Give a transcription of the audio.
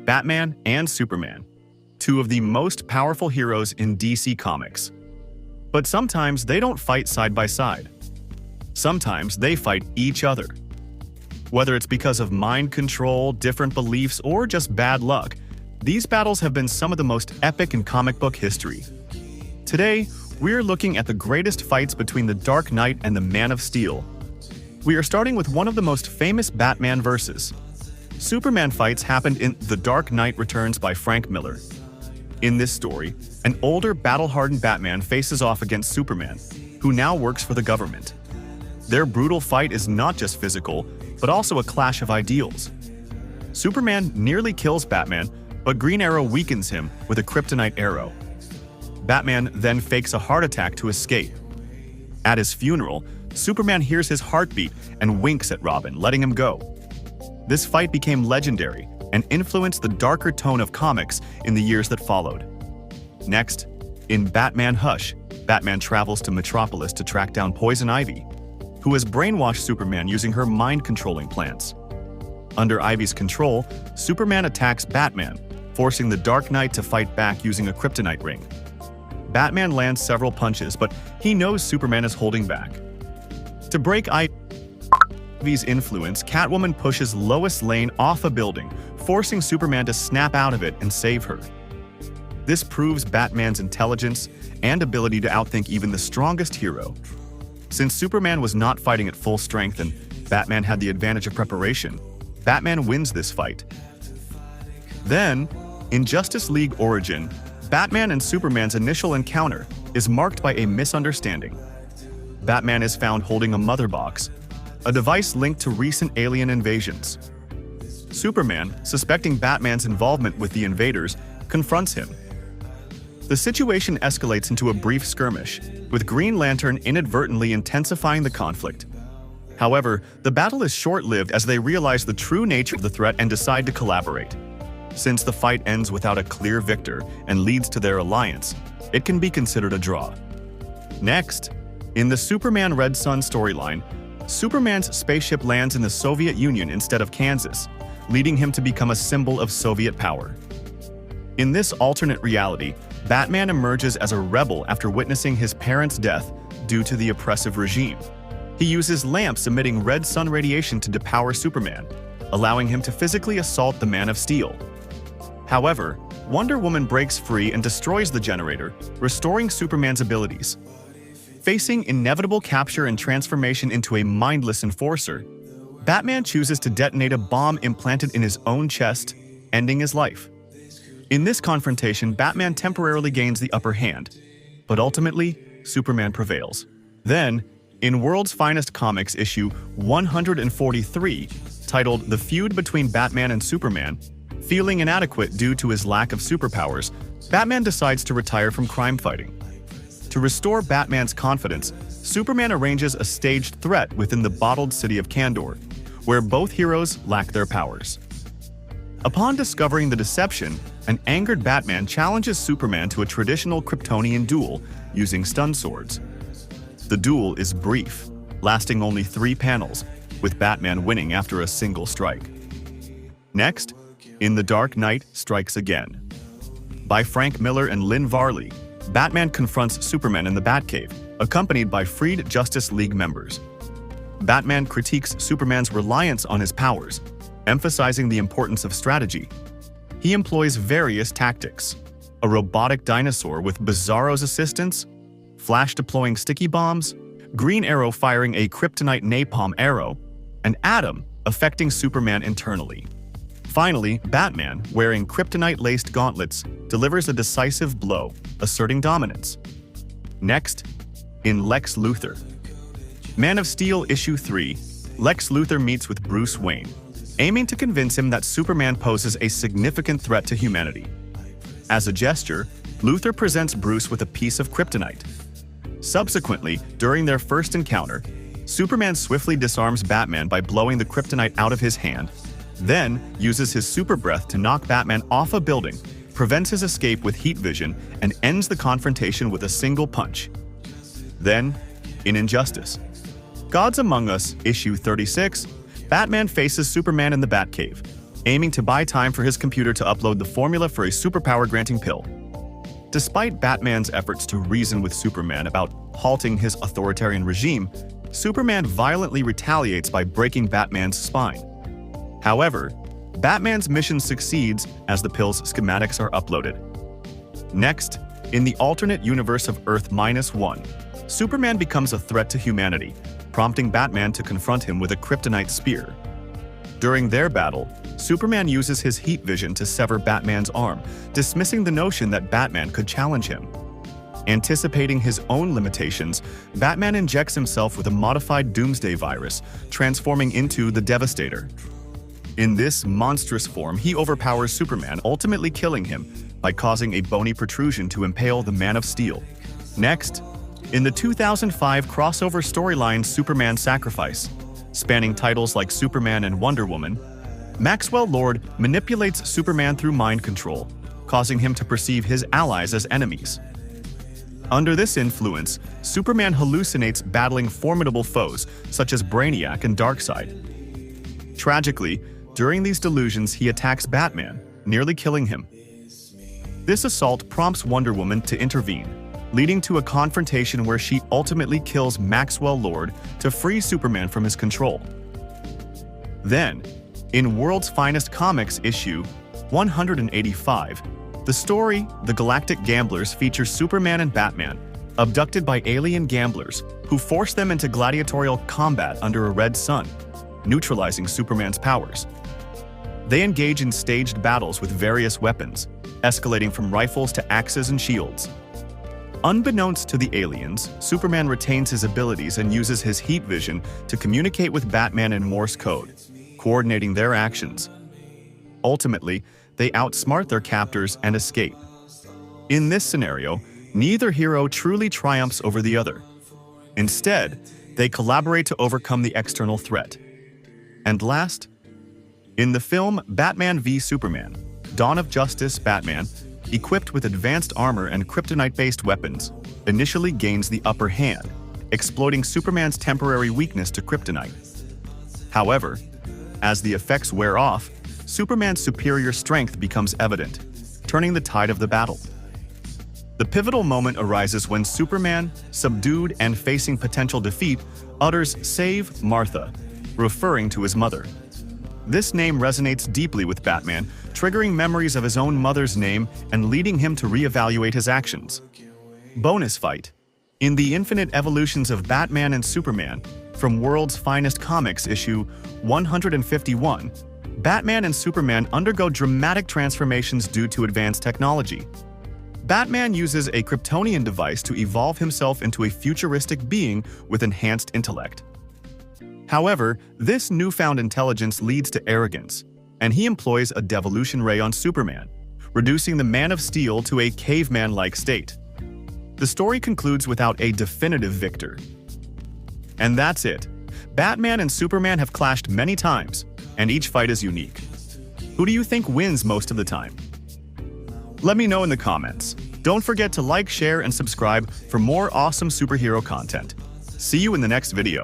Batman and Superman, two of the most powerful heroes in DC Comics. But sometimes they don't fight side by side. Sometimes they fight each other. Whether it's because of mind control, different beliefs, or just bad luck, these battles have been some of the most epic in comic book history. Today, we're looking at the greatest fights between the Dark Knight and the Man of Steel. We are starting with one of the most famous Batman verses. Superman fights happened in The Dark Knight Returns by Frank Miller. In this story, an older, battle-hardened Batman faces off against Superman, who now works for the government. Their brutal fight is not just physical, but also a clash of ideals. Superman nearly kills Batman, but Green Arrow weakens him with a kryptonite arrow. Batman then fakes a heart attack to escape. At his funeral, Superman hears his heartbeat and winks at Robin, letting him go. This fight became legendary and influenced the darker tone of comics in the years that followed. Next, in Batman Hush, Batman travels to Metropolis to track down Poison Ivy, who has brainwashed Superman using her mind-controlling plants. Under Ivy's control, Superman attacks Batman, forcing the Dark Knight to fight back using a kryptonite ring. Batman lands several punches, but he knows Superman is holding back. To break Ivy's influence, Catwoman pushes Lois Lane off a building, forcing Superman to snap out of it and save her. This proves Batman's intelligence and ability to outthink even the strongest hero. Since Superman was not fighting at full strength and Batman had the advantage of preparation, Batman wins this fight. Then, in Justice League Origin, Batman and Superman's initial encounter is marked by a misunderstanding. Batman is found holding a mother box, a device linked to recent alien invasions. Superman, suspecting Batman's involvement with the invaders, confronts him. The situation escalates into a brief skirmish, with Green Lantern inadvertently intensifying the conflict. However, the battle is short-lived as they realize the true nature of the threat and decide to collaborate. Since the fight ends without a clear victor and leads to their alliance, it can be considered a draw. Next, in the Superman Red Son storyline, Superman's spaceship lands in the Soviet Union instead of Kansas, leading him to become a symbol of Soviet power. In this alternate reality, Batman emerges as a rebel after witnessing his parents' death due to the oppressive regime. He uses lamps emitting red sun radiation to depower Superman, allowing him to physically assault the Man of Steel. However, Wonder Woman breaks free and destroys the generator, restoring Superman's abilities. Facing inevitable capture and transformation into a mindless enforcer, Batman chooses to detonate a bomb implanted in his own chest, ending his life. In this confrontation, Batman temporarily gains the upper hand, but ultimately, Superman prevails. Then, in World's Finest Comics issue 143, titled The Feud Between Batman and Superman, feeling inadequate due to his lack of superpowers, Batman decides to retire from crime fighting. To restore Batman's confidence, Superman arranges a staged threat within the bottled city of Kandor, where both heroes lack their powers. Upon discovering the deception, an angered Batman challenges Superman to a traditional Kryptonian duel using stun swords. The duel is brief, lasting only 3 panels, with Batman winning after a single strike. Next, in The Dark Knight Strikes Again. By Frank Miller and Lynn Varley, Batman confronts Superman in the Batcave, accompanied by freed Justice League members. Batman critiques Superman's reliance on his powers, emphasizing the importance of strategy. He employs various tactics: a robotic dinosaur with Bizarro's assistance, Flash deploying sticky bombs, Green Arrow firing a kryptonite napalm arrow, and Atom affecting Superman internally. Finally, Batman, wearing kryptonite-laced gauntlets, delivers a decisive blow, asserting dominance. Next, in Lex Luthor. Man of Steel Issue 3, Lex Luthor meets with Bruce Wayne, aiming to convince him that Superman poses a significant threat to humanity. As a gesture, Luthor presents Bruce with a piece of kryptonite. Subsequently, during their first encounter, Superman swiftly disarms Batman by blowing the kryptonite out of his hand, then uses his super breath to knock Batman off a building, prevents his escape with heat vision, and ends the confrontation with a single punch. Then, in Injustice. Gods Among Us, Issue 36, Batman faces Superman in the Batcave. aiming to buy time for his computer to upload the formula for a superpower-granting pill. Despite Batman's efforts to reason with Superman about halting his authoritarian regime, Superman violently retaliates by breaking Batman's spine. However, Batman's mission succeeds as the pill's schematics are uploaded. Next, in the alternate universe of Earth-1, Superman becomes a threat to humanity, prompting Batman to confront him with a kryptonite spear. During their battle, Superman uses his heat vision to sever Batman's arm, dismissing the notion that Batman could challenge him. Anticipating his own limitations, Batman injects himself with a modified Doomsday virus, transforming into the Devastator. In this monstrous form, he overpowers Superman, ultimately killing him by causing a bony protrusion to impale the Man of Steel. Next, in the 2005 crossover storyline Superman Sacrifice, spanning titles like Superman and Wonder Woman, Maxwell Lord manipulates Superman through mind control, causing him to perceive his allies as enemies. Under this influence, Superman hallucinates battling formidable foes such as Brainiac and Darkseid. Tragically, during these delusions he attacks Batman, nearly killing him. This assault prompts Wonder Woman to intervene, leading to a confrontation where she ultimately kills Maxwell Lord to free Superman from his control. Then, in World's Finest Comics issue 185, the story The Galactic Gamblers features Superman and Batman, abducted by alien gamblers who force them into gladiatorial combat under a red sun, neutralizing Superman's powers. They engage in staged battles with various weapons, escalating from rifles to axes and shields. Unbeknownst to the aliens, Superman retains his abilities and uses his heat vision to communicate with Batman in Morse code, coordinating their actions. Ultimately, they outsmart their captors and escape. In this scenario, neither hero truly triumphs over the other. Instead, they collaborate to overcome the external threat. And last, in the film Batman v Superman, Dawn of Justice, Batman, equipped with advanced armor and kryptonite-based weapons, initially gains the upper hand, exploiting Superman's temporary weakness to kryptonite. However, as the effects wear off, Superman's superior strength becomes evident, turning the tide of the battle. The pivotal moment arises when Superman, subdued and facing potential defeat, utters "Save Martha," referring to his mother. This name resonates deeply with Batman, triggering memories of his own mother's name and leading him to reevaluate his actions. Bonus fight. In the Infinite Evolutions of Batman and Superman, from World's Finest Comics issue 151, Batman and Superman undergo dramatic transformations due to advanced technology. Batman uses a Kryptonian device to evolve himself into a futuristic being with enhanced intellect. However, this newfound intelligence leads to arrogance, and he employs a devolution ray on Superman, reducing the Man of Steel to a caveman-like state. The story concludes without a definitive victor. And that's it. Batman and Superman have clashed many times, and each fight is unique. Who do you think wins most of the time? Let me know in the comments. Don't forget to like, share, and subscribe for more awesome superhero content. See you in the next video.